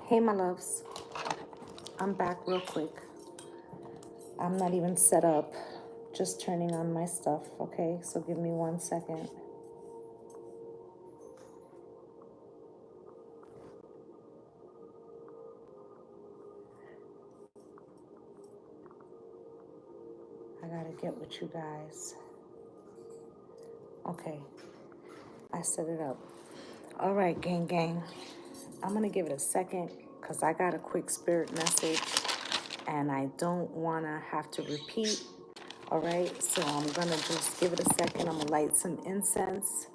Hey, my loves. I'm back real quick. I'm not even set up. Just turning on my stuff, okay? So give me 1 second. I gotta get with you guys. Okay. I set it up. All right, gang. I'm gonna give it a second because I got a quick spirit message and I don't wanna have to repeat. All right, so I'm gonna just give it a second. I'm gonna light some incense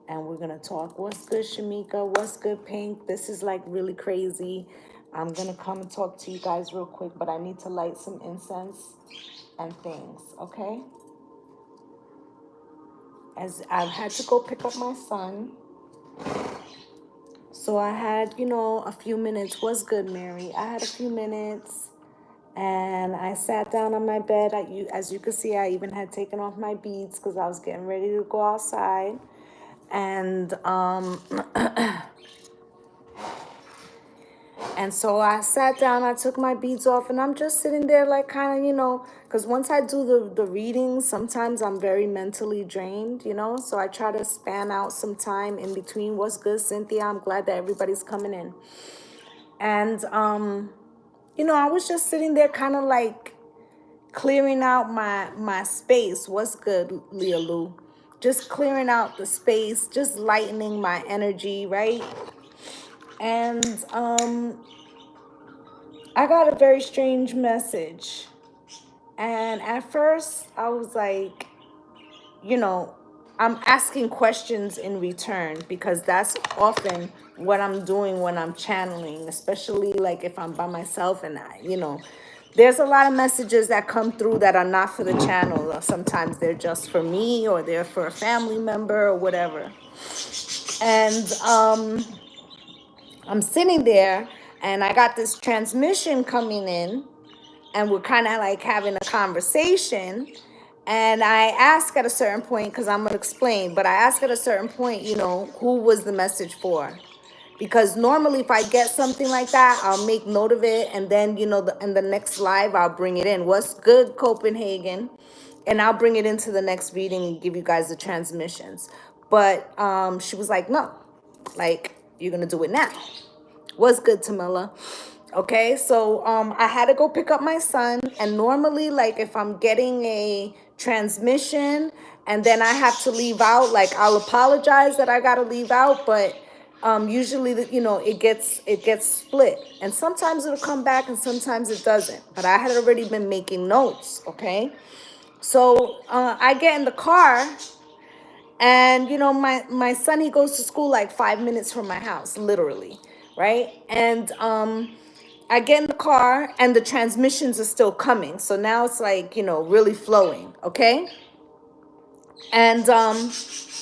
and we're gonna talk. What's good, Shamika? What's good, Pink? This is like really crazy. I'm gonna come and talk to you guys real quick, but I need to light some incense and things, okay? As I've had to go pick up my son. So I had, a few minutes. What's good, Mary? I had a few minutes and I sat down on my bed. As you can see, I even had taken off my beads because I was getting ready to go outside. And and so I sat down, I took my beads off, and I'm just sitting there like kind of, because once I do the readings, sometimes I'm very mentally drained, so I try to span out some time in between. What's good, Cynthia? I'm glad that everybody's coming in. And, I was just sitting there kind of like clearing out my space. What's good, Leah Lou? Just clearing out the space, just lightening my energy, right? And I got a very strange message. And at first I was like, I'm asking questions in return because that's often what I'm doing when I'm channeling, especially like if I'm by myself and there's a lot of messages that come through that are not for the channel. Sometimes they're just for me or they're for a family member or whatever. And I'm sitting there and I got this transmission coming in and we're kind of like having a conversation. And I ask at a certain point, because I'm going to explain, but I ask at a certain point, who was the message for? Because normally if I get something like that, I'll make note of it. And then, in the next live, I'll bring it in. What's good, Copenhagen? And I'll bring it into the next reading and give you guys the transmissions. But she was like, no, like, you're going to do it now. What's good, Tamila? Okay, so I had to go pick up my son, and normally, like, if I'm getting a transmission and then I have to leave out, like, I'll apologize that I gotta leave out, but usually, it gets split, and sometimes it'll come back and sometimes it doesn't. But I had already been making notes, okay? So I get in the car, and my son, he goes to school like 5 minutes from my house, literally, right? And I get in the car and the transmissions are still coming. So now it's like, really flowing, okay? And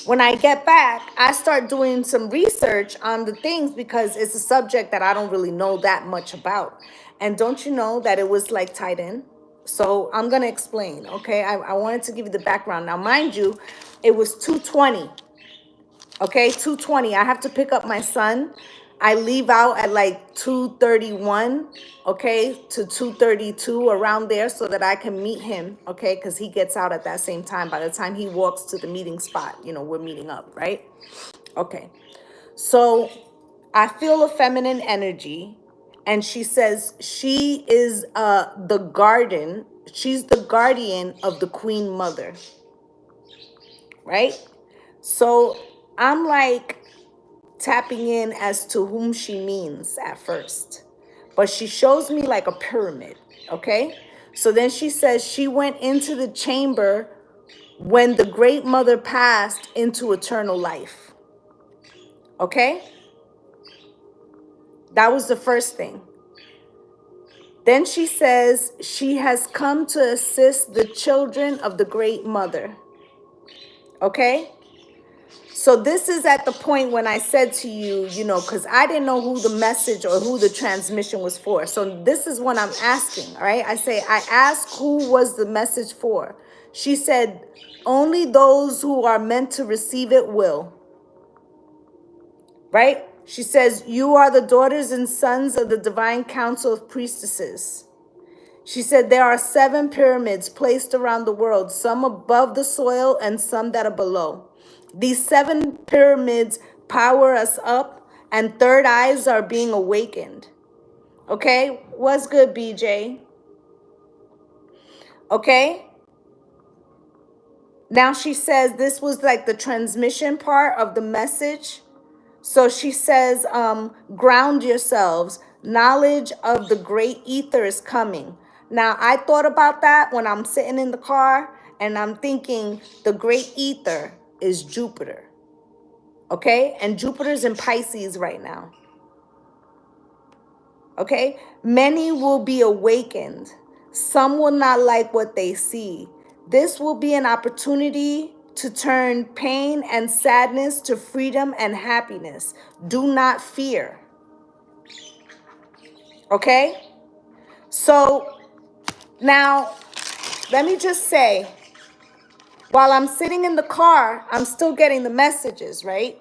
when I get back, I start doing some research on the things because it's a subject that I don't really know that much about. And don't you know that it was like tied in? So I'm going to explain, okay? I wanted to give you the background. Now, mind you, it was 2:20. Okay, 2:20. I have to pick up my son. I leave out at like 2:31, okay, to 2:32, around there, so that I can meet him, okay, because he gets out at that same time. By the time he walks to the meeting spot, we're meeting up, right? Okay, so I feel a feminine energy, and she says she is the garden. She's the guardian of the Queen Mother, right? So I'm like tapping in as to whom she means at first. But she shows me like a pyramid, okay? So then she says she went into the chamber when the Great Mother passed into eternal life, okay? That was the first thing. Then she says she has come to assist the children of the Great Mother, okay? So this is at the point when I said to you, because I didn't know who the message or who the transmission was for. So this is what I'm asking, all right? I asked who was the message for. She said, only those who are meant to receive it will, right? She says, you are the daughters and sons of the divine council of priestesses. She said, there are 7 pyramids placed around the world, some above the soil and some that are below. These 7 pyramids power us up, and third eyes are being awakened. Okay? What's good, BJ? Okay? Now she says this was like the transmission part of the message. So she says, ground yourselves. Knowledge of the great ether is coming. Now, I thought about that when I'm sitting in the car, and I'm thinking the great ether is Jupiter. Okay? And Jupiter's in Pisces right now. Okay? Many will be awakened. Some will not like what they see. This will be an opportunity to turn pain and sadness to freedom and happiness. Do not fear. Okay? So now, let me just say, while I'm sitting in the car, I'm still getting the messages, right?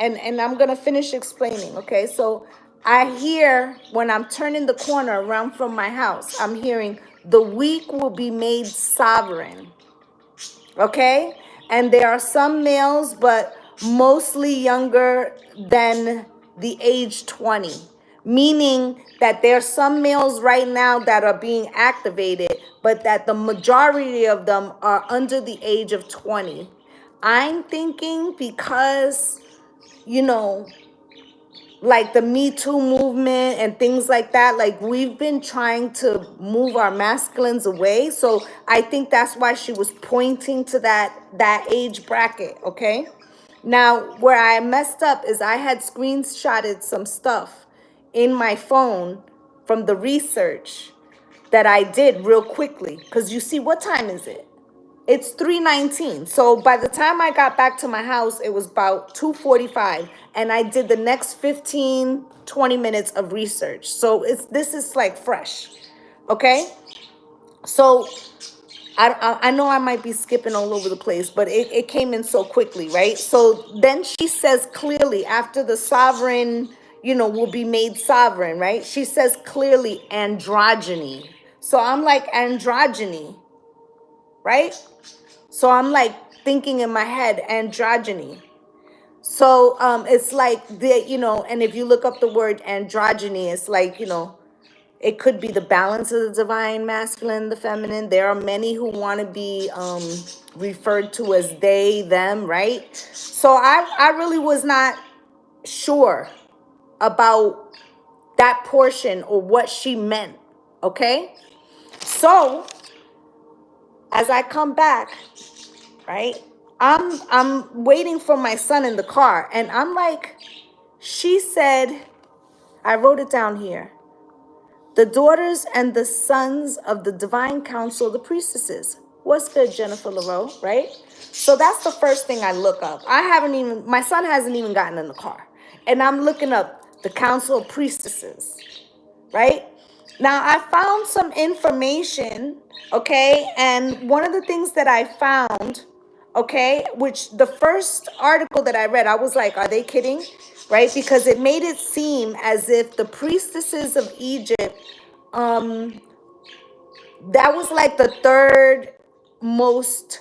And I'm going to finish explaining, okay? So I hear, when I'm turning the corner around from my house, I'm hearing, the weak will be made sovereign, okay? And there are some males, but mostly younger than the age 20, meaning that there are some males right now that are being activated, but that the majority of them are under the age of 20. I'm thinking because, you know, like the Me Too movement and things like that, like we've been trying to move our masculines away. So I think that's why she was pointing to that age bracket, okay? Now, where I messed up is I had screenshotted some stuff in my phone from the research that I did real quickly. Because you see, what time is it? It's 3:19. So by the time I got back to my house, it was about 2:45. And I did the next 15, 20 minutes of research. So this is like fresh. Okay? So I know I might be skipping all over the place, but it came in so quickly, right? So then she says clearly, after the sovereign, you know, will be made sovereign, right? She says clearly androgyny. So I'm like, androgyny, right? So I'm like thinking in my head, androgyny. So it's like the, you know, and if you look up the word androgyny, it's like, you know, it could be the balance of the divine masculine, the feminine. There are many who want to be referred to as they, them, right? So I really was not sure about that portion or what she meant, okay? So as I come back, right, I'm waiting for my son in the car, and I'm like, she said, I wrote it down here, the daughters and the sons of the divine council, the priestesses. What's good, Jennifer LaRoe, right? So that's the first thing I look up. My son hasn't even gotten in the car. And I'm looking up the council of priestesses, right? Now, I found some information, okay? And one of the things that I found, okay, which the first article that I read, I was like, are they kidding? Right? Because it made it seem as if the priestesses of Egypt, that was like the third most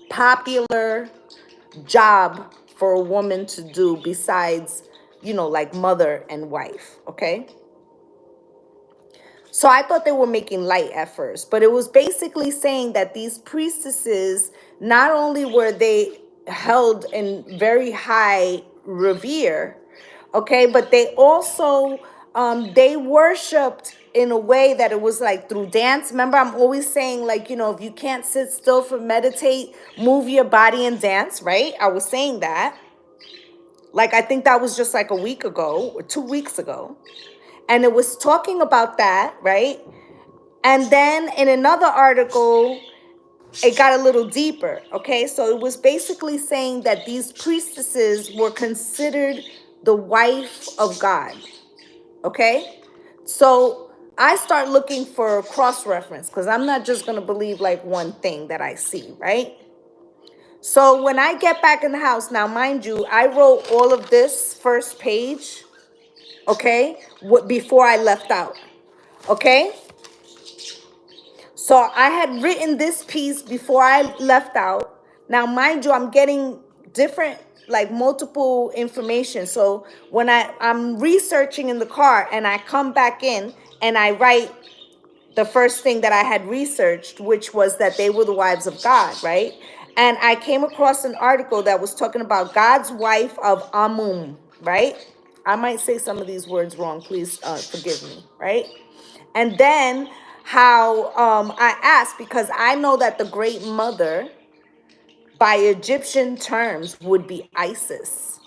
popular job for a woman to do besides, you know, like mother and wife, okay? So I thought they were making light at first, but it was basically saying that these priestesses, not only were they held in very high revere, okay, but they also, they worshiped in a way that it was like through dance. Remember, I'm always saying, like, you know, if you can't sit still for meditate, move your body and dance, right? I was saying that. Like, I think that was just like a week ago or 2 weeks ago. And it was talking about that, right? And then in another article, it got a little deeper, okay? So it was basically saying that these priestesses were considered the wife of God, okay? So I start looking for cross-reference because I'm not just going to believe like one thing that I see, right? So when I get back in the house, now mind you, I wrote all of this first page, okay, before I left out, okay? So I had written this piece before I left out. Now, mind you, I'm getting different, like multiple information. So when I'm researching in the car and I come back in and I write the first thing that I had researched, which was that they were the wives of God, right? And I came across an article that was talking about God's wife of Amun, right? I might say some of these words wrong. Please forgive me, right? And then how I asked, because I know that the great mother by Egyptian terms would be Isis.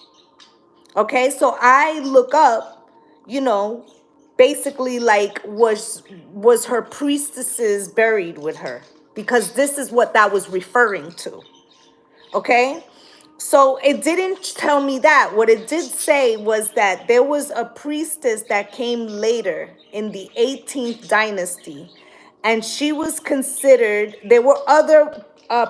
Okay, so I look up, you know, basically like was her priestesses buried with her? Because this is what that was referring to. Okay, so it didn't tell me that. What it did say was that there was a priestess that came later in the 18th dynasty, and she was considered, there were other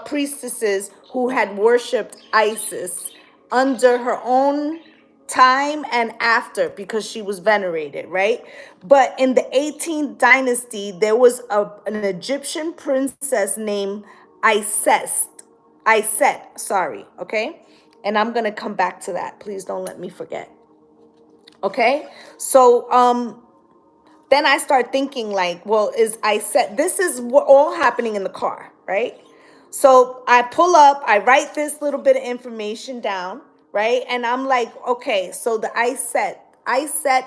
priestesses who had worshipped Isis under her own time and after, because she was venerated, right? But in the 18th dynasty, there was an Egyptian princess named Isis. Sorry, okay? And I'm gonna come back to that. Please don't let me forget. Okay? So then I start thinking like, well, this is what all happening in the car, right? So I pull up, I write this little bit of information down, right? And I'm like, okay, so the Iset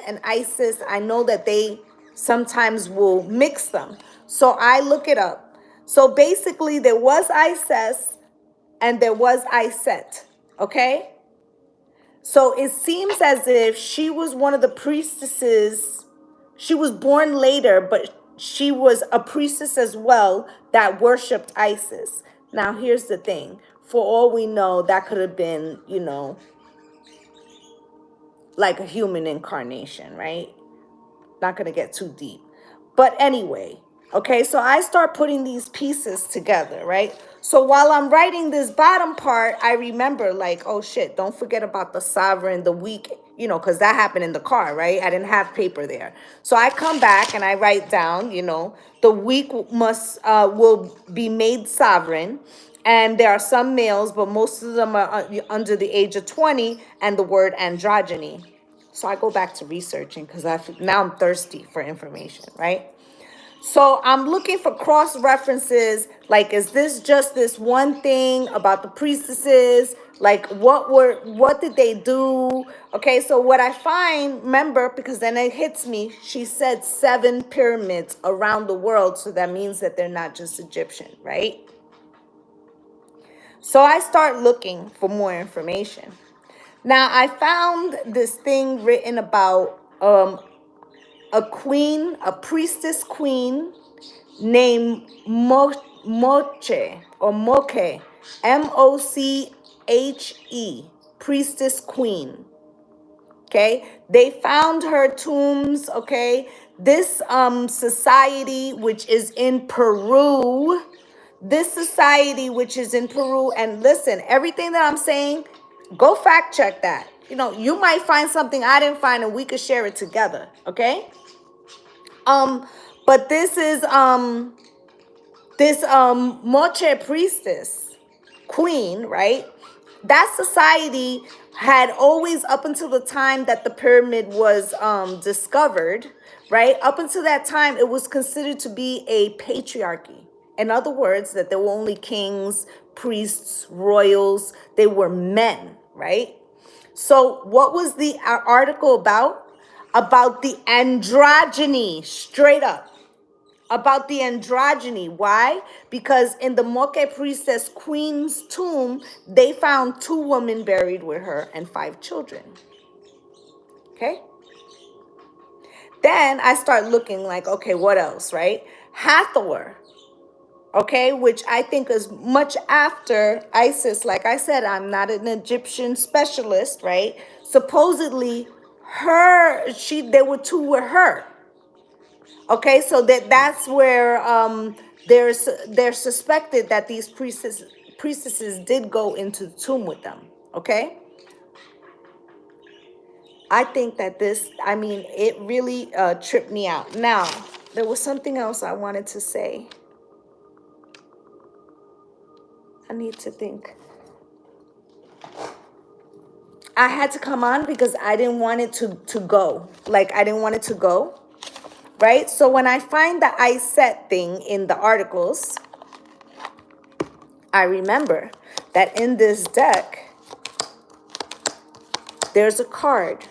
and Isis, I know that they sometimes will mix them. So I look it up. So basically there was Isis and there was Iset, okay? So it seems as if she was one of the priestesses. She was born later, but she was a priestess as well that worshipped Isis. Now, here's the thing. For all we know, that could have been, you know, like a human incarnation, right? Not going to get too deep. But anyway, okay, so I start putting these pieces together, right? So while I'm writing this bottom part, I remember like, oh shit, don't forget about the sovereign, the weak, you know, because that happened in the car, right? I didn't have paper there. So I come back and I write down, you know, the weak will be made sovereign. And there are some males, but most of them are under the age of 20, and the word androgyny. So I go back to researching because now I'm thirsty for information, right? So I'm looking for cross references. Like, is this just this one thing about the priestesses? Like, what did they do? Okay, so what I find, remember, because then it hits me, she said 7 pyramids around the world. So that means that they're not just Egyptian, right? So I start looking for more information. Now, I found this thing written about a queen, a priestess queen named Moche or Moche, Moche, priestess queen. Okay, they found her tombs. Okay, this society, which is in Peru, and listen, everything that I'm saying, go fact check that. You know, you might find something I didn't find and we could share it together, okay? But this Moche priestess queen, right? That society had always, up until the time that the pyramid was discovered, right? Up until that time, it was considered to be a patriarchy. In other words, that there were only kings, priests, royals, they were men, right? So what was the article about? About the androgyny, straight up. About the androgyny. Why? Because in the Moche priestess queen's tomb, they found 2 women buried with her and 5 children. Okay? Then I start looking like, okay, what else, right? Hathor, okay, which I think is much after Isis. Like I said, I'm not an Egyptian specialist, right? Supposedly, there were 2 with her. Okay, so that's where they're suspected that these priestesses did go into the tomb with them, okay? I think that this, I mean, it really tripped me out. Now, there was something else I wanted to say. I need to think. I had to come on because I didn't want it to go. Like, I didn't want it to go, right? So when I find the I set thing in the articles, I remember that in this deck, there's a card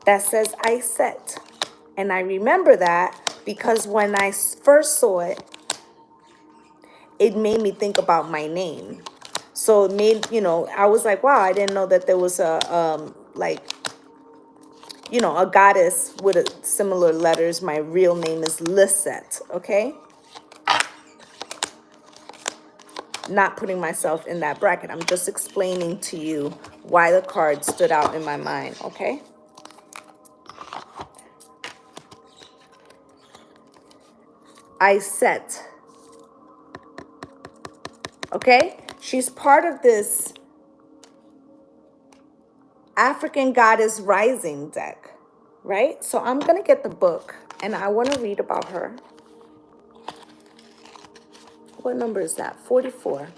that says I set. And I remember that because when I first saw it, it made me think about my name. So it made, you know, I was like, wow, I didn't know that there was a, like, you know, a goddess with a similar letters. My real name is Lisette, okay? Not putting myself in that bracket. I'm just explaining to you why the card stood out in my mind, okay? I set. Okay? She's part of this African Goddess Rising deck, right? So I'm going to get the book and I want to read about her. What number is that? 44.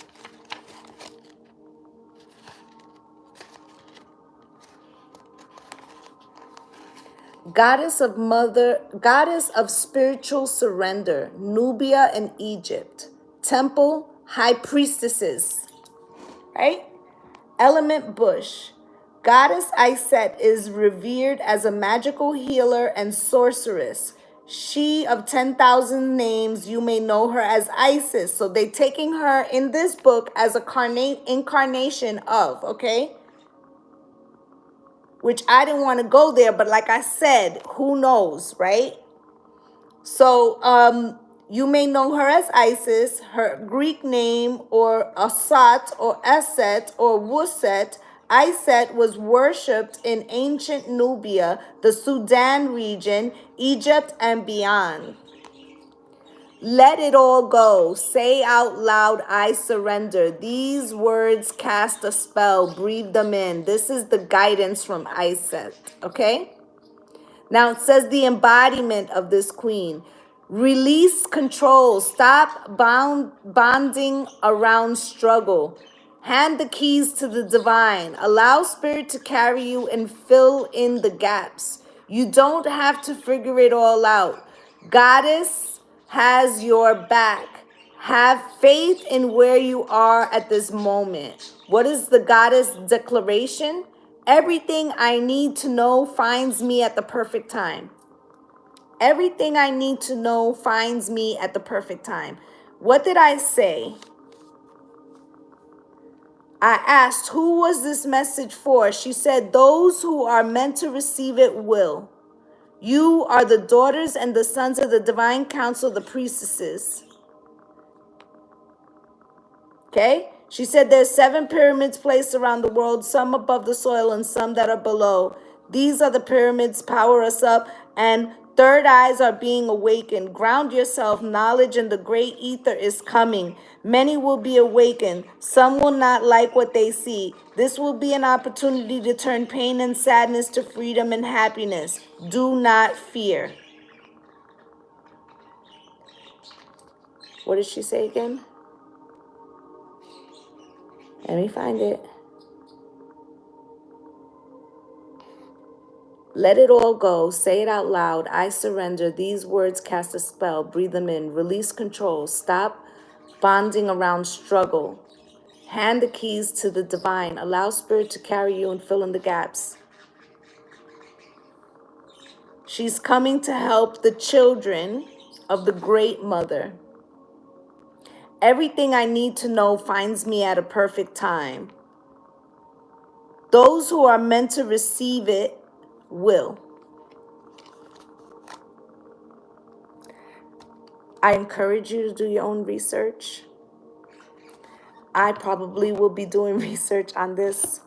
Goddess of spiritual surrender, Nubia and Egypt. Temple, high priestesses, right? Element bush. Goddess Iset is revered as a magical healer and sorceress. She of 10,000 names, you may know her as Isis. So they're taking her in this book as a incarnation of, okay? Which I didn't want to go there, but like I said, who knows, right? So you may know her as Isis, her Greek name, or Asat, or Eset, or Wuset. Iset was worshipped in ancient Nubia, the Sudan region, Egypt, and beyond. Let it all go. Say out loud, I surrender. These words cast a spell. Breathe them in. This is the guidance from Iset, okay? Now it says the embodiment of this queen. Release control. Stop bonding around struggle. Hand the keys to the divine. Allow spirit to carry you and fill in the gaps. You don't have to figure it all out. Goddess has your back. Have faith in where you are at this moment. What is the goddess declaration? Everything I need to know finds me at the perfect time. Everything I need to know finds me at the perfect time. What did I say? I asked, who was this message for? She said, those who are meant to receive it will. You are the daughters and the sons of the divine council, the priestesses. Okay? She said there's 7 pyramids placed around the world, some above the soil and some that are below. These are the pyramids, power us up, and third eyes are being awakened. Ground yourself, knowledge and the great ether is coming. Many will be awakened. Some will not like what they see. This will be an opportunity to turn pain and sadness to freedom and happiness. Do not fear. What did she say again? Let me find it. Let it all go. Say it out loud. I surrender. These words cast a spell. Breathe them in. Release control. Stop bonding around struggle. Hand the keys to the divine. Allow spirit to carry you and fill in the gaps. She's coming to help the children of the Great Mother. Everything I need to know finds me at a perfect time. Those who are meant to receive it will. I encourage you to do your own research. I probably will be doing research on this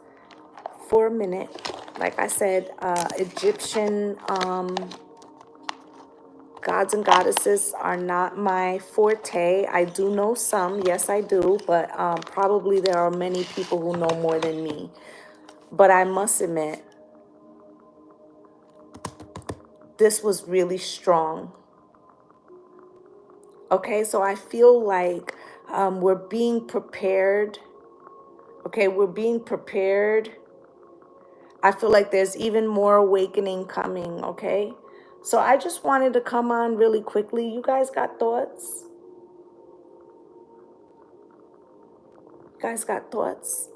for a minute. Like I said, Egyptian Gods and goddesses are not my forte. I do know some, yes I do, but probably there are many people who know more than me. But I must admit, this was really strong. Okay, so I feel like we're being prepared. Okay, we're being prepared. I feel like there's even more awakening coming, okay? So I just wanted to come on really quickly. You guys got thoughts? You guys got thoughts?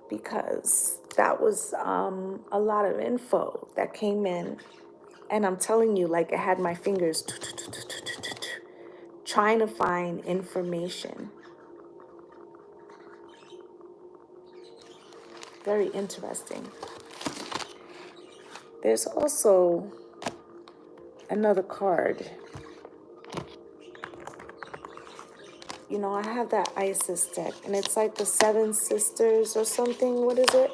Because that was a lot of info that came in. And I'm telling you, like, it had my fingers trying to find information. Very interesting. There's also another card. You know, I have that Isis deck, and it's like the Seven Sisters or something. What is it?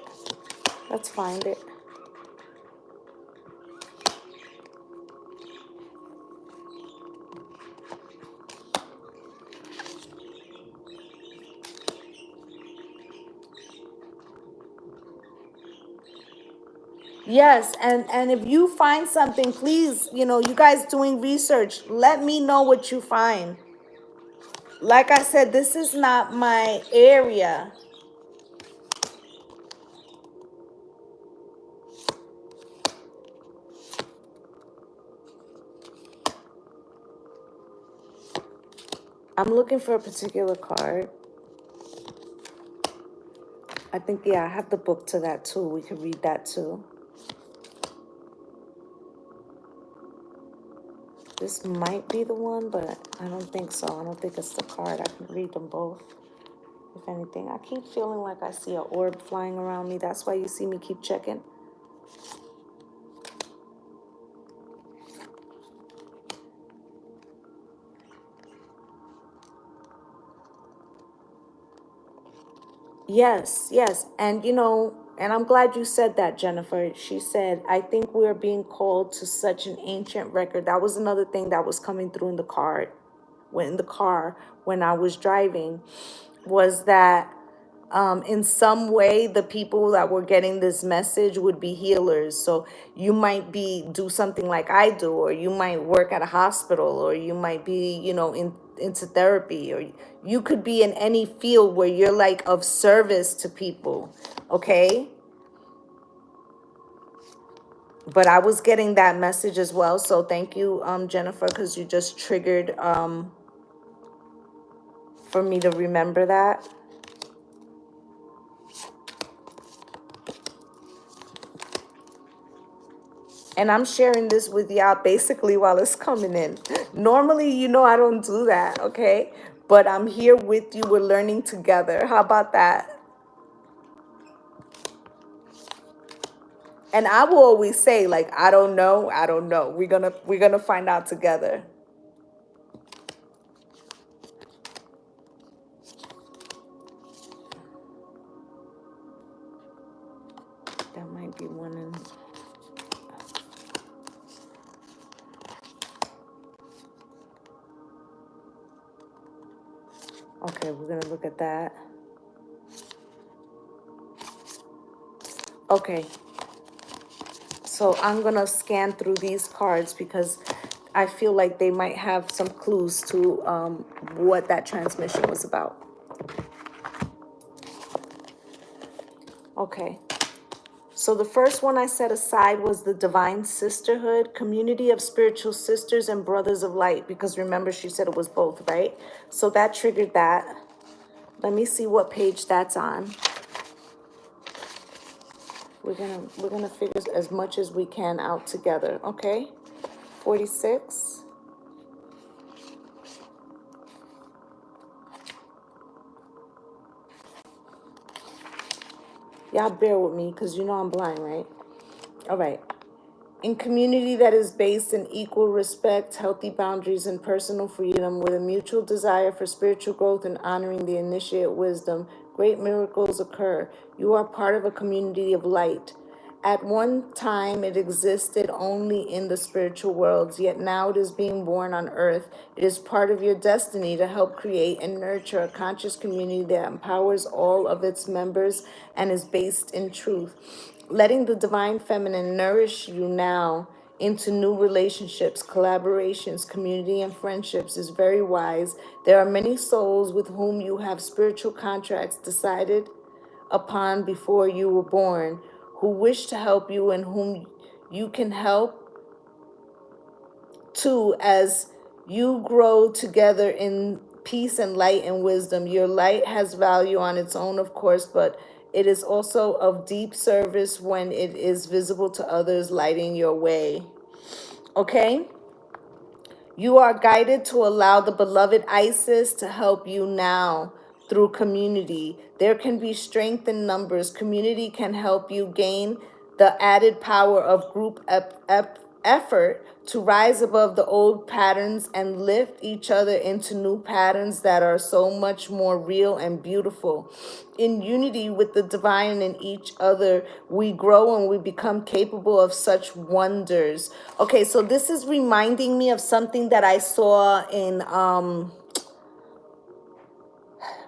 Let's find it. Yes, and if you find something, please, you know, you guys doing research, let me know what you find. Like I said, this is not my area. I'm looking for a particular card. I think, yeah, I have the book to that too. We could read that too. This might be the one, but I don't think so. I don't think it's the card. I can read them both. If anything, I keep feeling like I see an orb flying around me. That's why you see me keep checking. Yes, yes. And, you know, and I'm glad you said that, Jennifer. She said, I think we're being called to such an ancient record. That was another thing that was coming through in the car, when I was driving, was that in some way the people that were getting this message would be healers. So you might do something like I do, or you might work at a hospital, or you might be, you know, into therapy, or you could be in any field where you're like of service to people. Okay, but I was getting that message as well. So thank you, Jennifer, because you just triggered for me to remember that. And I'm sharing this with y'all basically while it's coming in. Normally, you know, I don't do that, okay? But I'm here with you. We're learning together. How about that? And I will always say, like, I don't know. We're gonna find out together. That might be one in. Okay, we're gonna look at that. Okay. So I'm gonna scan through these cards because I feel like they might have some clues to what that transmission was about. Okay. So the first one I set aside was the Divine Sisterhood, community of spiritual sisters and brothers of light, because remember she said it was both, right? So that triggered that. Let me see what page that's on. We're gonna figure as much as we can out together, okay? 46. Y'all bear with me because you know I'm blind, right? All right. In community that is based in equal respect, healthy boundaries, and personal freedom, with a mutual desire for spiritual growth and honoring the initiate wisdom, great miracles occur. You are part of a community of light, At one time, it existed only in the spiritual worlds, yet now it is being born on earth. It is part of your destiny to help create and nurture a conscious community that empowers all of its members and is based in truth. Letting the divine feminine nourish you now into new relationships, collaborations, community, and friendships is very wise. There are many souls with whom you have spiritual contracts decided upon before you were born, who wish to help you and whom you can help too as you grow together in peace and light and wisdom. Your light has value on its own, of course, but it is also of deep service when it is visible to others, lighting your way. Okay? You are guided to allow the beloved Isis to help you now through community. There can be strength in numbers. Community can help you gain the added power of group effort to rise above the old patterns and lift each other into new patterns that are so much more real and beautiful. In unity with the divine and each other, we grow and we become capable of such wonders. Okay, so this is reminding me of something that I saw in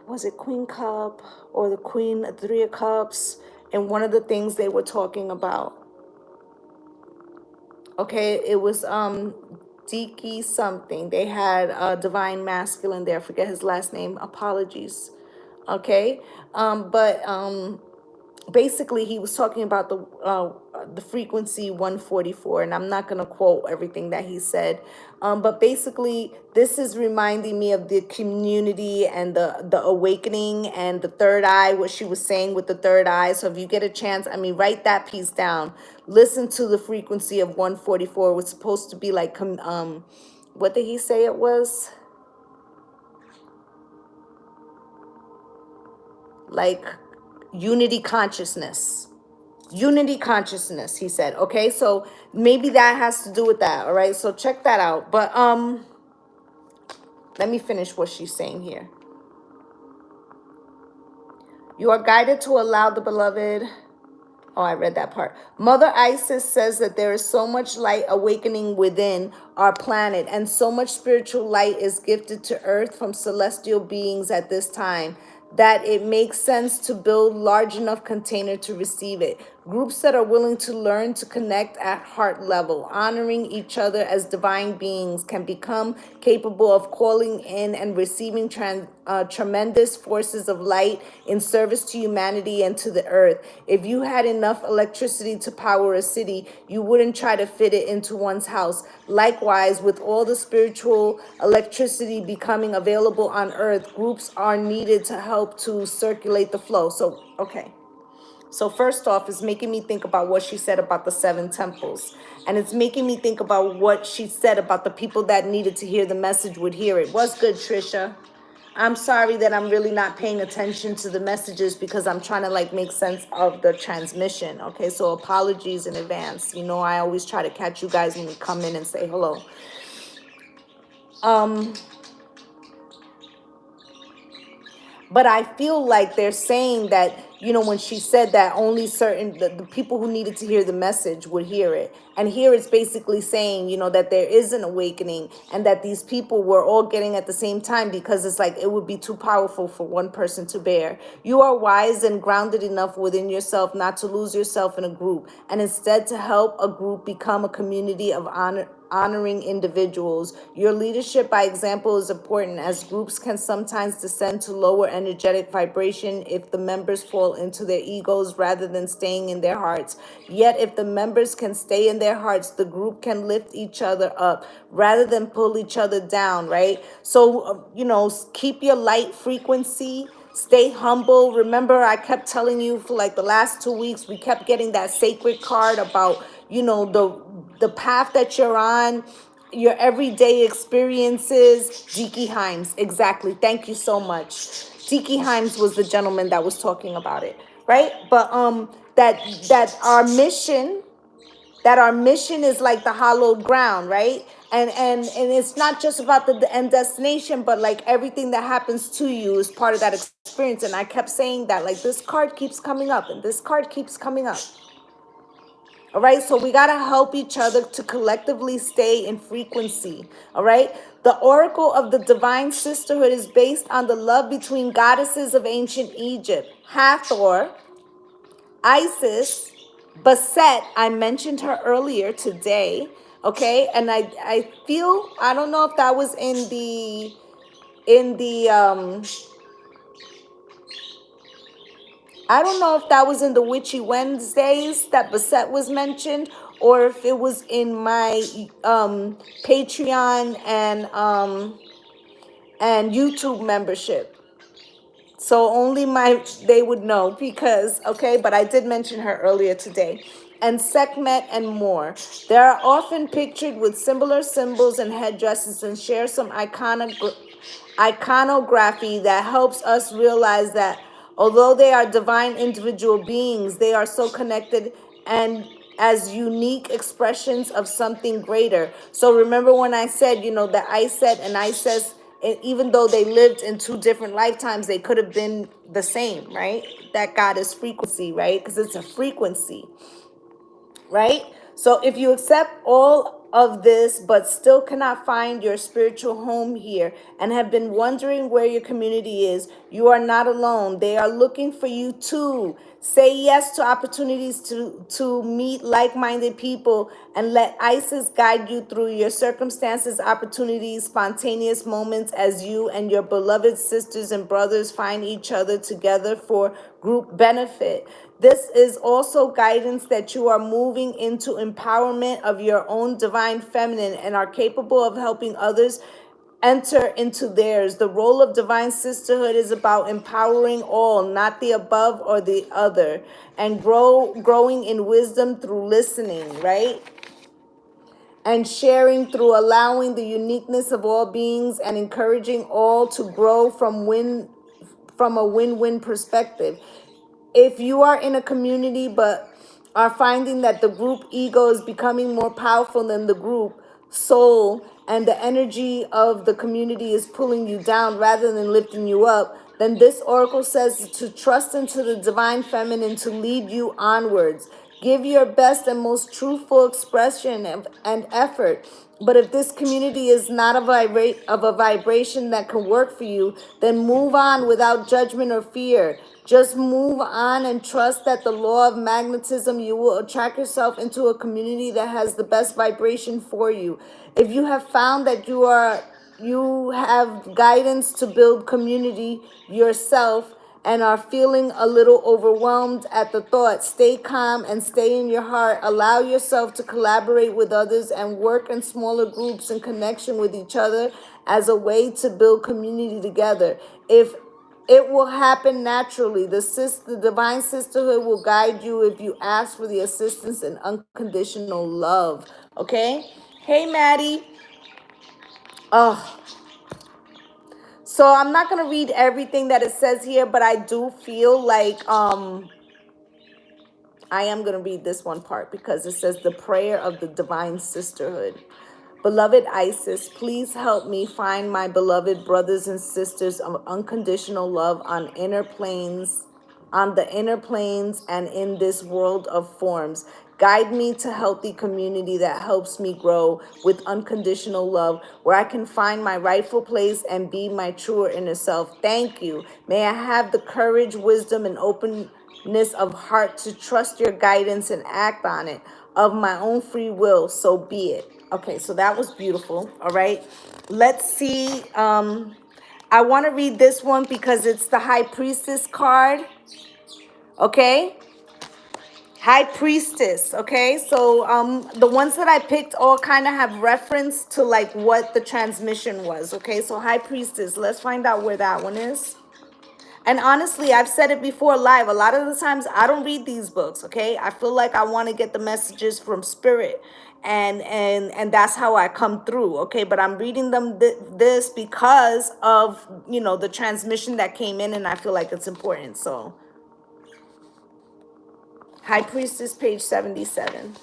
was it Queen Cup or the Queen Three of Cups? And one of the things they were talking about. Okay, it was Diki something. They had Divine Masculine there. I forget his last name. Apologies. Okay, but basically he was talking about the frequency 144, and I'm not going to quote everything that he said, but basically this is reminding me of the community and the awakening and the third eye, what she was saying with the third eye. So if you get a chance, I mean, write that piece down, listen to the frequency of 144. It was supposed to be like what did he say it was? Like unity consciousness. Unity consciousness, he said. Okay, so maybe that has to do with that. All right, so check that out. But let me finish what she's saying here. You are guided to allow the beloved. Oh, I read that part. Mother Isis says that there is so much light awakening within our planet, and so much spiritual light is gifted to Earth from celestial beings at this time, that it makes sense to build large enough container to receive it. Groups that are willing to learn to connect at heart level, honoring each other as divine beings, can become capable of calling in and receiving tremendous forces of light in service to humanity and to the earth. If you had enough electricity to power a city, you wouldn't try to fit it into one's house. Likewise, with all the spiritual electricity becoming available on earth, groups are needed to help to circulate the flow. So, okay. So first off, it's making me think about what she said about the 7 temples. And it's making me think about what she said about the people that needed to hear the message would hear it. What's good, Trisha? I'm sorry that I'm really not paying attention to the messages because I'm trying to like make sense of the transmission. Okay, so apologies in advance. You know, I always try to catch you guys when you come in and say hello. But I feel like they're saying that, you know, when she said that only certain, the people who needed to hear the message would hear it. And here it's basically saying, you know, that there is an awakening and that these people were all getting at the same time, because it's like it would be too powerful for one person to bear. You are wise and grounded enough within yourself not to lose yourself in a group, and instead to help a group become a community of honoring individuals. Your leadership by example is important, as groups can sometimes descend to lower energetic vibration if the members fall into their egos rather than staying in their hearts. Yet if the members can stay in their hearts, the group can lift each other up rather than pull each other down, right? So, you know, keep your light frequency. Stay humble. Remember, I kept telling you for like the last 2 weeks, we kept getting that sacred card about, you know, the path that you're on, your everyday experiences. Diki Himes, exactly. Thank you so much. Diki Himes was the gentleman that was talking about it, right? But that our mission is like the hallowed ground, right? And it's not just about the end destination, but like everything that happens to you is part of that experience. And I kept saying that, like, this card keeps coming up and this card keeps coming up. All right, so we got to help each other to collectively stay in frequency. All right, the oracle of the divine sisterhood is based on the love between goddesses of ancient Egypt, Hathor, Isis, Bastet. I mentioned her earlier today. Okay, and I feel, I don't know if that was in the I don't know if that was in the Witchy Wednesdays that Bastet was mentioned, or if it was in my Patreon and YouTube membership. So only they would know, because, okay, but I did mention her earlier today. And Sekhmet and more. They are often pictured with similar symbols and headdresses, and share some iconography that helps us realize that although they are divine individual beings, they are so connected and as unique expressions of something greater. So remember when I said, that Iset and Isis, even though they lived in two different lifetimes, they could have been the same, right? That goddess frequency, right? Because it's a frequency, right? So if you accept all of this but still cannot find your spiritual home here and have been wondering where your community is, you are not alone. They are looking for you too. Say yes to opportunities to meet like-minded people, and let Isis guide you through your circumstances, opportunities, spontaneous moments as you and your beloved sisters and brothers find each other together for group benefit. This is also guidance that you are moving into empowerment of your own divine feminine and are capable of helping others enter into theirs. The role of divine sisterhood is about empowering all, not the above or the other, and growing in wisdom through listening, right? And sharing through allowing the uniqueness of all beings and encouraging all to grow from a win-win perspective. If you are in a community but are finding that the group ego is becoming more powerful than the group soul, and the energy of the community is pulling you down rather than lifting you up, then this oracle says to trust into the divine feminine to lead you onwards. Give your best and most truthful expression and effort. But if this community is not of a vibration that can work for you, then move on without judgment or fear. Just move on and trust that the law of magnetism, you will attract yourself into a community that has the best vibration for you. If you have found that you have guidance to build community yourself and are feeling a little overwhelmed at the thought, stay calm and stay in your heart. Allow yourself to collaborate with others and work in smaller groups in connection with each other as a way to build community together. If it will happen naturally. The divine sisterhood will guide you if you ask for the assistance and unconditional love. Okay? Hey, Maddie. Oh, so I'm not going to read everything that it says here, but I do feel like I am going to read this one part because it says the prayer of the divine sisterhood. Beloved Isis, please help me find my beloved brothers and sisters of unconditional love on the inner planes and in this world of forms. Guide me to healthy community that helps me grow with unconditional love, where I can find my rightful place and be my truer inner self. Thank you. May I have the courage, wisdom, and openness of heart to trust your guidance and act on it of my own free will. So be it. Okay, so that was beautiful. All right, let's see. I want to read this one because it's the High Priestess card. Okay, High Priestess. Okay, so the ones that I picked all kind of have reference to like what the transmission was. Okay, so High Priestess, let's find out where that one is. And honestly, I've said it before live. A lot of the times I don't read these books, okay? I feel like I want to get the messages from spirit. And that's how I come through, okay? But I'm reading them this because of, the transmission that came in, and I feel like it's important. So, High Priestess, page 77.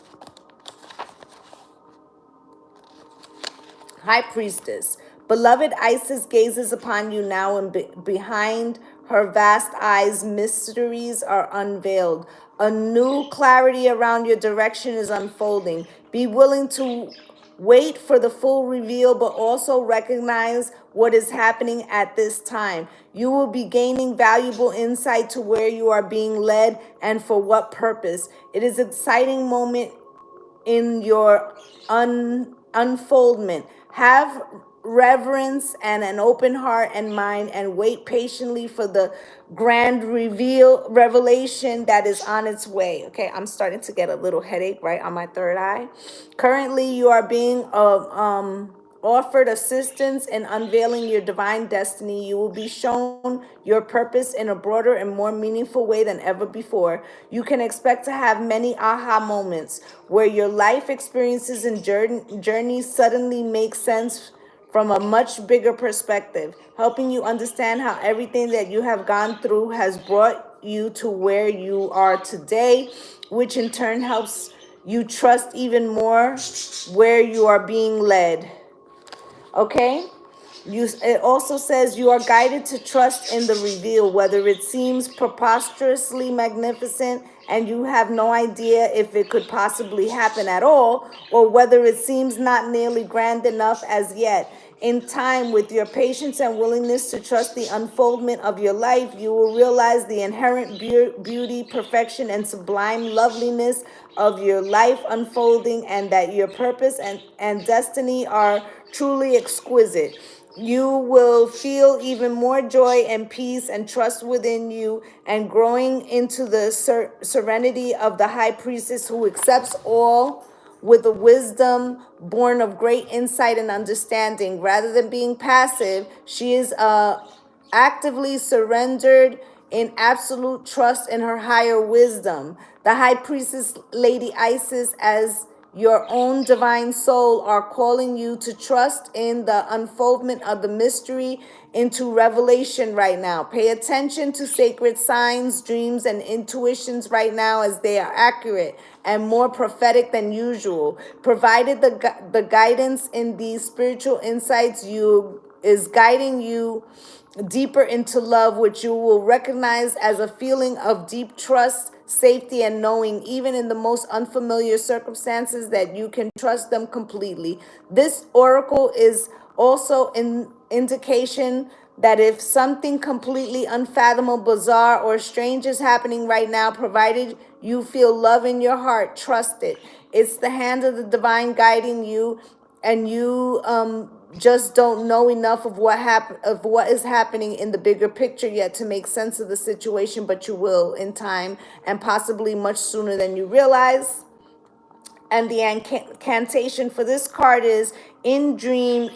High Priestess, beloved Isis gazes upon you now, and behind her vast eyes, mysteries are unveiled. A new clarity around your direction is unfolding. Be willing to wait for the full reveal, but also recognize what is happening at this time. You will be gaining valuable insight to where you are being led and for what purpose. It is an exciting moment in your unfoldment. Have reverence and an open heart and mind, and wait patiently for the grand revelation that is on its way. Okay, I'm starting to get a little headache right on my third eye. Currently, you are being offered assistance in unveiling your divine destiny. You will be shown your purpose in a broader and more meaningful way than ever before. You can expect to have many aha moments where your life experiences and journeys suddenly make sense from a much bigger perspective, helping you understand how everything that you have gone through has brought you to where you are today, which in turn helps you trust even more where you are being led. Okay? It also says you are guided to trust in the reveal, whether it seems preposterously magnificent and you have no idea if it could possibly happen at all, or whether it seems not nearly grand enough as yet. In time, with your patience and willingness to trust the unfoldment of your life, you will realize the inherent beauty, perfection, and sublime loveliness of your life unfolding, and that your purpose and destiny are truly exquisite. You will feel even more joy and peace and trust within you, and growing into the serenity of the high priestess who accepts all with a wisdom born of great insight and understanding. Rather than being passive, she is actively surrendered in absolute trust in her higher wisdom. The high priestess, Lady Isis, as your own divine soul, are calling you to trust in the unfoldment of the mystery into revelation right now. Pay attention to sacred signs, dreams, and intuitions right now, as they are accurate and more prophetic than usual. Provided the guidance in these spiritual insights you is guiding you deeper into love, which you will recognize as a feeling of deep trust, safety, and knowing, even in the most unfamiliar circumstances, that you can trust them completely. This oracle is also an indication that if something completely unfathomable, bizarre, or strange is happening right now, provided you feel love in your heart, trust it. It's the hand of the divine guiding you, and you just don't know enough of what is happening in the bigger picture yet to make sense of the situation, but you will in time, and possibly much sooner than you realize. And the incantation for this card is in dream,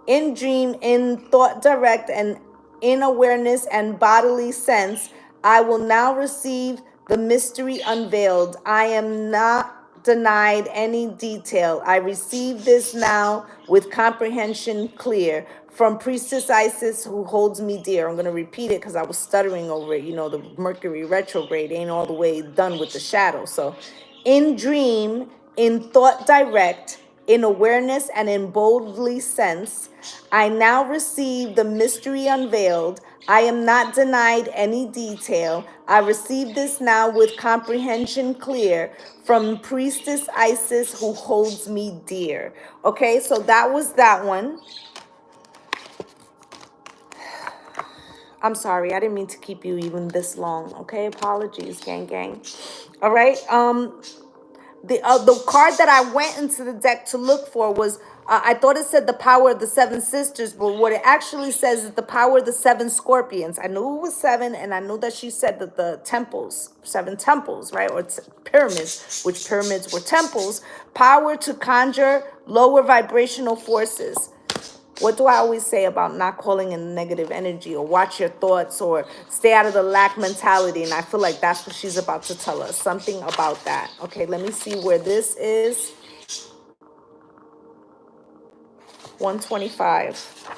in thought direct, and in awareness and bodily sense. I will now receive the mystery unveiled. I am not denied any detail. I receive this now with comprehension clear. From Priestess Isis, who holds me dear. I'm going to repeat it because I was stuttering over it. You know, the Mercury retrograde ain't all the way done with the shadow. So in dream, in thought direct, in awareness, and in boldly sense, I now receive the mystery unveiled. I am not denied any detail. I receive this now with comprehension clear, from Priestess Isis, who holds me dear. Okay, so that was that one. I'm sorry, I didn't mean to keep you even this long. Okay, apologies, gang. All right. The card that I went into the deck to look for was, I thought it said the power of the seven sisters, but what it actually says is the power of the seven scorpions. I knew it was seven, and I knew that she said that the temples, seven temples, right? Or pyramids, which pyramids were temples. Power to conjure lower vibrational forces. What do I always say about not calling in negative energy, or watch your thoughts, or stay out of the lack mentality? And I feel like that's what she's about to tell us, something about that. Okay, let me see where this is. 125.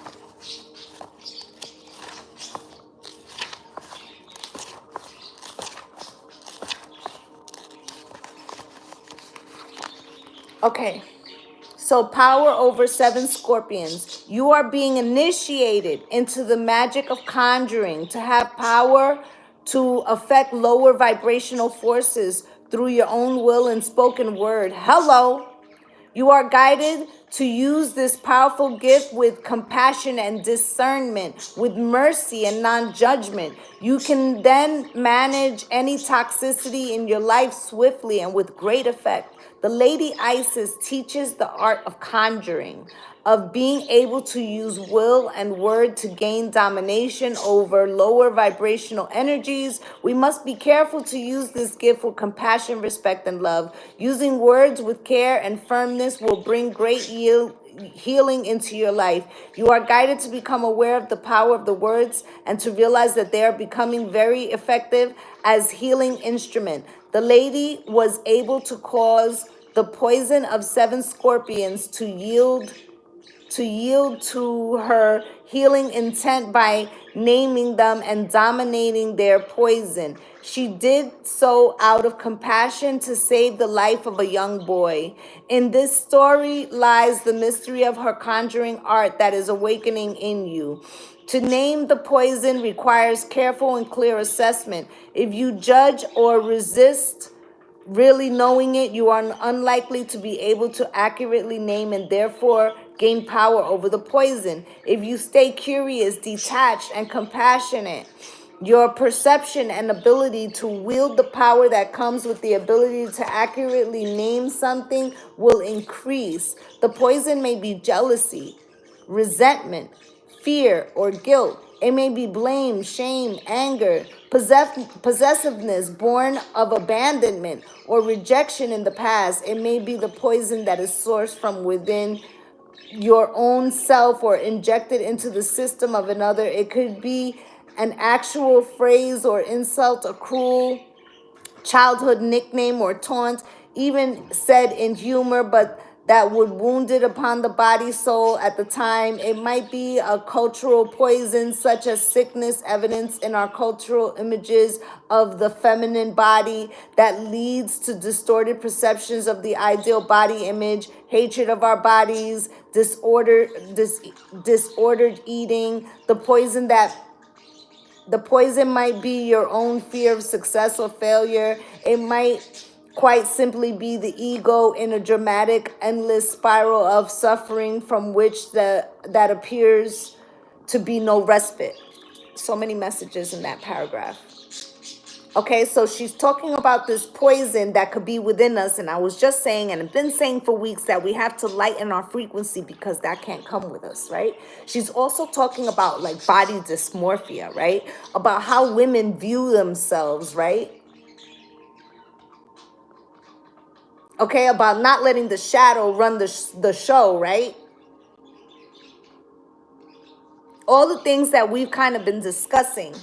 Okay. So power over seven scorpions. You are being initiated into the magic of conjuring, to have power to affect lower vibrational forces through your own will and spoken word. Hello. You are guided to use this powerful gift with compassion and discernment, with mercy and non-judgment. You can then manage any toxicity in your life swiftly and with great effect. The Lady Isis teaches the art of conjuring, of being able to use will and word to gain domination over lower vibrational energies. We must be careful to use this gift with compassion, respect, and love. Using words with care and firmness will bring great healing into your life. You are guided to become aware of the power of the words and to realize that they are becoming very effective as healing instrument. The lady was able to cause the poison of 7 scorpions to yield to her healing intent by naming them and dominating their poison. She did so out of compassion to save the life of a young boy. In this story lies the mystery of her conjuring art that is awakening in you. To name the poison requires careful and clear assessment. If you judge or resist really knowing it, you are unlikely to be able to accurately name and therefore gain power over the poison. If you stay curious, detached, and compassionate, your perception and ability to wield the power that comes with the ability to accurately name something will increase. The poison may be jealousy, resentment, fear, or guilt. It may be blame, shame, anger, possessiveness born of abandonment or rejection in the past. It may be the poison that is sourced from within your own self or injected into the system of another. It could be an actual phrase or insult, a cruel childhood nickname or taunt, even said in humor, but that would wound it upon the body soul at the time. It might be a cultural poison such as sickness, evidence in our cultural images of the feminine body that leads to distorted perceptions of the ideal body image, hatred of our bodies, disordered eating, the poison might be your own fear of success or failure. It might quite simply be the ego in a dramatic, endless spiral of suffering from which that appears to be no respite. So many messages in that paragraph. Okay, so she's talking about this poison that could be within us. And I was just saying, and I've been saying for weeks, that we have to lighten our frequency because that can't come with us, right? She's also talking about like body dysmorphia, right? About how women view themselves, right? Okay, about not letting the shadow run the show, right? All the things that we've kind of been discussing.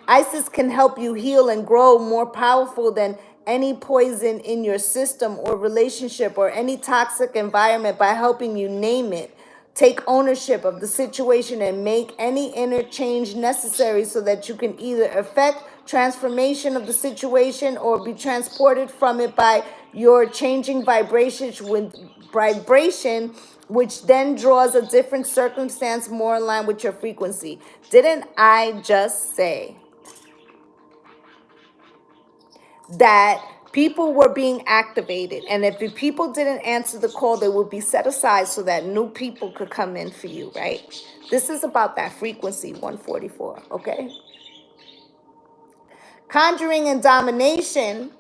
Isis can help you heal and grow more powerful than any poison in your system or relationship or any toxic environment by helping you name it. Take ownership of the situation and make any inner change necessary so that you can either affect transformation of the situation or be transported from it by your changing vibration, which then draws a different circumstance more in line with your frequency. Didn't I just say that people were being activated, and if the people didn't answer the call, they would be set aside so that new people could come in for you, right? This is about that frequency 144, okay? Conjuring and domination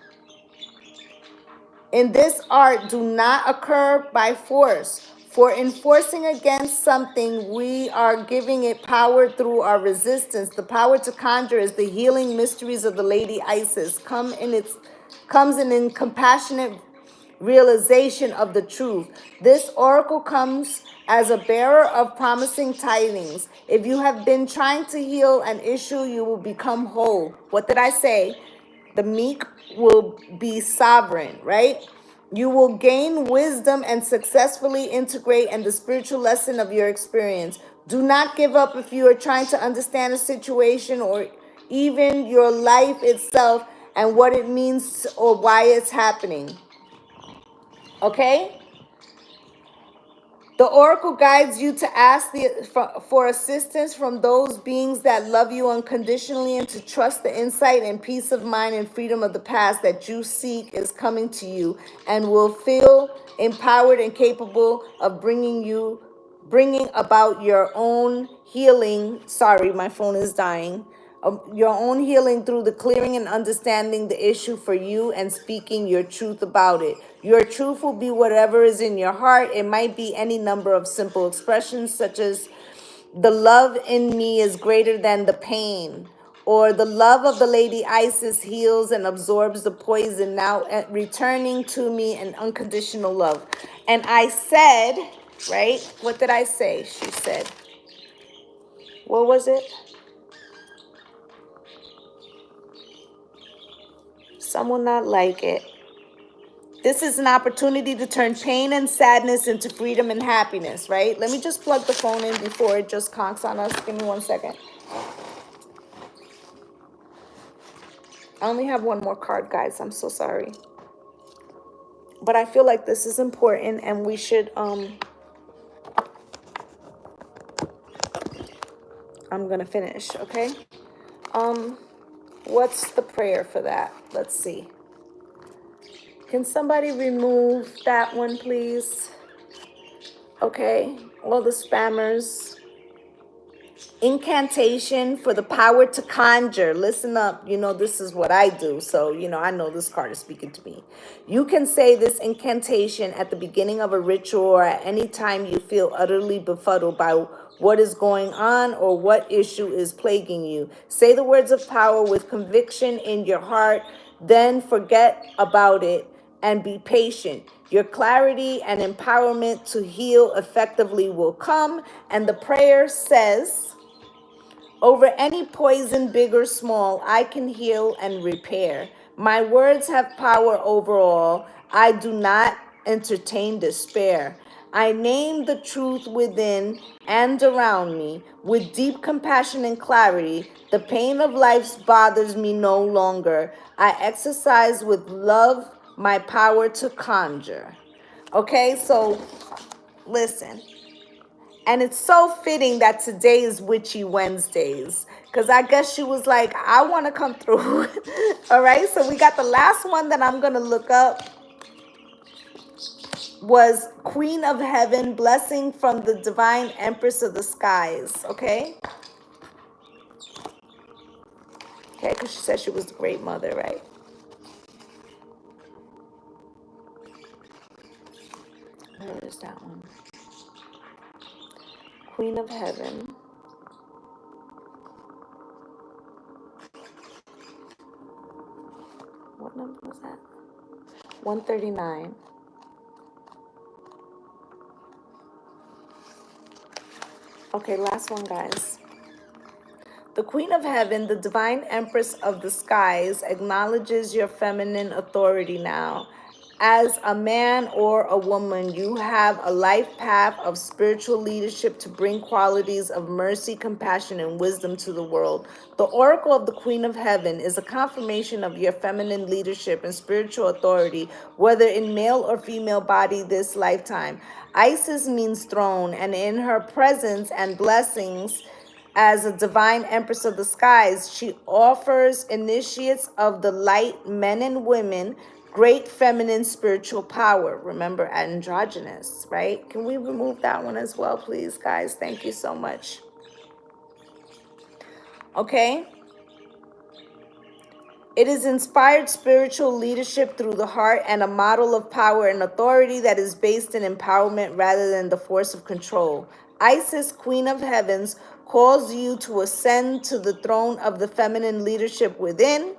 in this art do not occur by force. For enforcing against something, we are giving it power through our resistance. The power to conjure is the healing mysteries of the Lady Isis. Comes in compassionate realization of the truth. This oracle comes as a bearer of promising tidings. If you have been trying to heal an issue, you will become whole. What did I say? The meek will be sovereign, right? You will gain wisdom and successfully integrate and the spiritual lesson of your experience. Do not give up if you are trying to understand a situation or even your life itself and what it means or why it's happening. Okay? The oracle guides you to ask for assistance from those beings that love you unconditionally and to trust the insight and peace of mind and freedom of the past that you seek is coming to you and will feel empowered and capable of bringing about your own healing. Sorry, my phone is dying. Your own healing through the clearing and understanding the issue for you and speaking your truth about it. Your truth will be whatever is in your heart. It might be any number of simple expressions such as the love in me is greater than the pain, or the love of the Lady Isis heals and absorbs the poison, now returning to me an unconditional love. And I said, right? What did I say? She said, what was it? Some will not like it. This is an opportunity to turn pain and sadness into freedom and happiness, right? Let me just plug the phone in before it just conks on us. Give me 1 second. I only have one more card, guys. I'm so sorry. But I feel like this is important and we should, I'm going to finish, okay? What's the prayer for that? Let's see. Can somebody remove that one, please? Okay, all the spammers. Incantation for the power to conjure. Listen up. You know, this is what I do. So, you know, I know this card is speaking to me. You can say this incantation at the beginning of a ritual or at any time you feel utterly befuddled by what is going on or what issue is plaguing you. Say the words of power with conviction in your heart, then forget about it and be patient. Your clarity and empowerment to heal effectively will come. And the prayer says, over any poison, big or small, I can heal and repair. My words have power over all. I do not entertain despair. I name the truth within and around me with deep compassion and clarity. The pain of life bothers me no longer. I exercise with love my power to conjure. Okay, so listen. And it's so fitting that today is Witchy Wednesdays, because I guess she was like, I want to come through. All right, so we got the last one that I'm going to look up was Queen of Heaven, blessing from the divine Empress of the skies. Okay? Okay, because she said she was the great mother, right? Where is that one? Queen of Heaven. What number was that? 139. Okay, last one, guys. The Queen of Heaven, the divine Empress of the skies, acknowledges your feminine authority now. As a man or a woman, you have a life path of spiritual leadership to bring qualities of mercy, compassion, and wisdom to the world. The Oracle of the Queen of Heaven is a confirmation of your feminine leadership and spiritual authority, whether in male or female body this lifetime. Isis means throne, and in her presence and blessings, as a divine Empress of the skies, she offers initiates of the light, men and women, great feminine spiritual power. Remember, androgynous, right? Can we remove that one as well, please, guys? Thank you so much. Okay. It is inspired spiritual leadership through the heart and a model of power and authority that is based in empowerment rather than the force of control. Isis, Queen of Heavens, calls you to ascend to the throne of the feminine leadership within,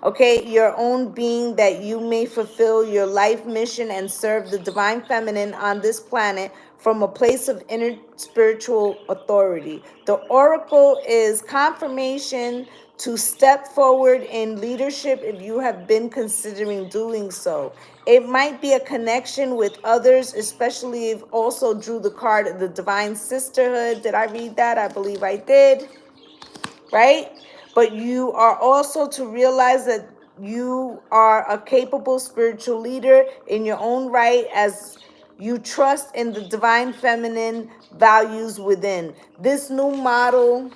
okay, your own being, that you may fulfill your life mission and serve the divine feminine on this planet from a place of inner spiritual authority. The oracle is confirmation to step forward in leadership if you have been considering doing so. It might be a connection with others, especially if also drew the card of the divine sisterhood. Did I read that? I believe I did. Right? But you are also to realize that you are a capable spiritual leader in your own right, as You trust in the divine feminine values within. This new model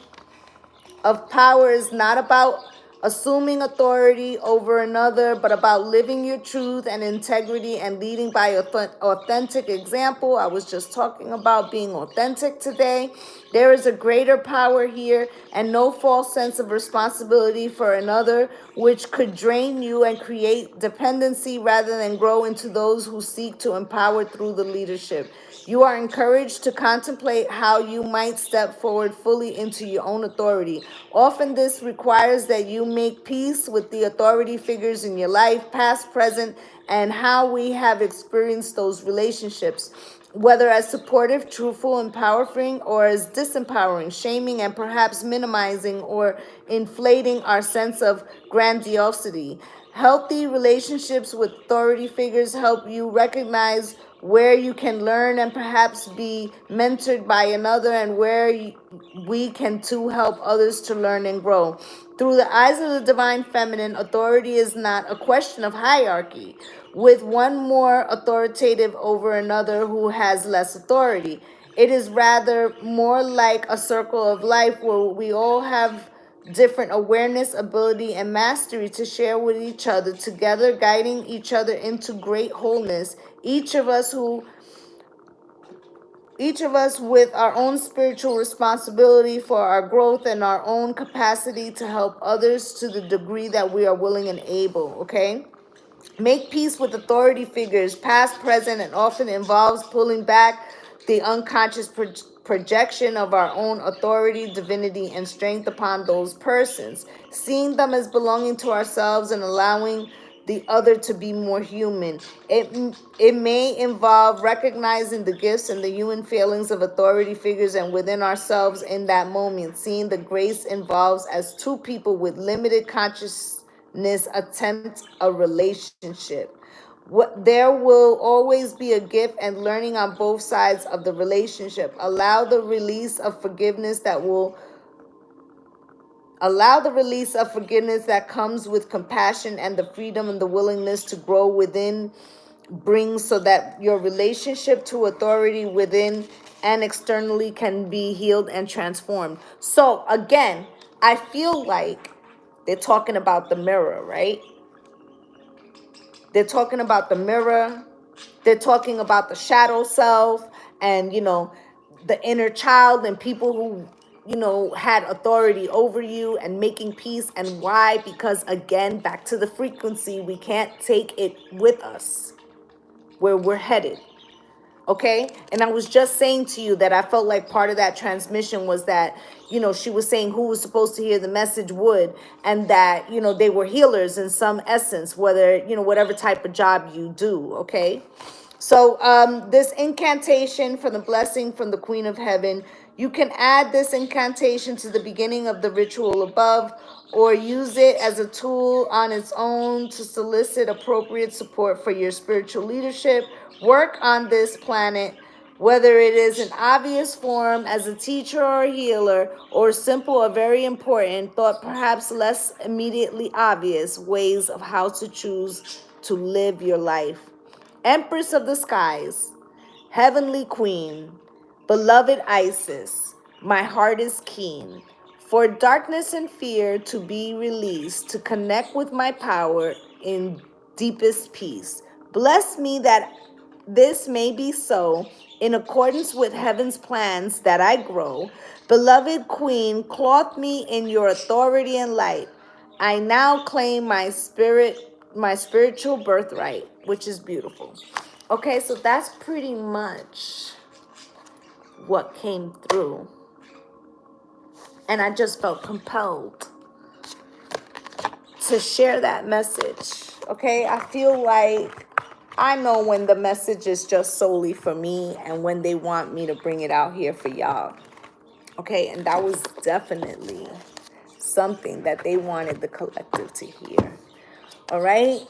of power is not about assuming authority over another, but about living your truth and integrity and leading by authentic example. I was just talking about being authentic today. There is a greater power here and no false sense of responsibility for another, which could drain you and create dependency rather than grow into those who seek to empower through the leadership. You are encouraged to contemplate how you might step forward fully into your own authority. Often this requires that you make peace with the authority figures in your life, past, present, and how we have experienced those relationships, whether as supportive, truthful, empowering, or as disempowering, shaming, and perhaps minimizing or inflating our sense of grandiosity. Healthy relationships with authority figures help you recognize where you can learn and perhaps be mentored by another, and where we can too help others to learn and grow. Through the eyes of the divine feminine, authority is not a question of hierarchy, with one more authoritative over another who has less authority. It is rather more like a circle of life where we all have different awareness, ability, and mastery to share with each other, together guiding each other into great wholeness. Each of us with our own spiritual responsibility for our growth and our own capacity to help others to the degree that we are willing and able, okay? Make peace with authority figures, past, present, and often involves pulling back the unconscious projection of our own authority, divinity, and strength upon those persons, seeing them as belonging to ourselves and allowing the other to be more human. It may involve recognizing the gifts and the human failings of authority figures and within ourselves in that moment, seeing the grace involves as two people with limited consciousness attempt a relationship. There will always be a gift and learning on both sides of the relationship. Allow the release of forgiveness that comes with compassion and the freedom and the willingness to grow within brings, so that your relationship to authority within and externally can be healed and transformed. So again, I feel like they're talking about the mirror, right? They're talking about the mirror. They're talking about the shadow self and, the inner child and people who, had authority over you, and making peace. And why? Because again, back to the frequency, we can't take it with us where we're headed. Okay. And I was just saying to you that I felt like part of that transmission was that, she was saying who was supposed to hear the message would, and that, they were healers in some essence, whether, whatever type of job you do. Okay. So this incantation for the blessing from the Queen of Heaven, you can add this incantation to the beginning of the ritual above, or use it as a tool on its own to solicit appropriate support for your spiritual leadership. Work on this planet, whether it is an obvious form as a teacher or a healer, or simple or very important, thought perhaps less immediately obvious ways of how to choose to live your life. Empress of the skies, heavenly queen, beloved Isis, my heart is keen for darkness and fear to be released, to connect with my power in deepest peace. Bless me that this may be so, in accordance with heaven's plans that I grow. Beloved queen, clothe me in your authority and light. I now claim my spiritual birthright, which is beautiful. Okay, so that's pretty much what came through. And I just felt compelled to share that message. Okay, I feel like I know when the message is just solely for me and when they want me to bring it out here for y'all. Okay, and that was definitely something that they wanted the collective to hear. All right,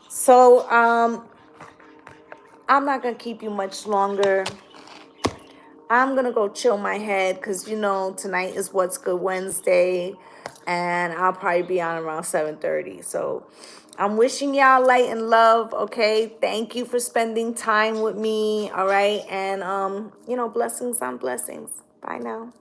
so I'm not gonna keep you much longer. I'm gonna go chill my head because tonight is What's Good Wednesday, and I'll probably be on around 7:30. So I'm wishing y'all light and love, okay? Thank you for spending time with me, all right? And, you know, blessings on blessings. Bye now.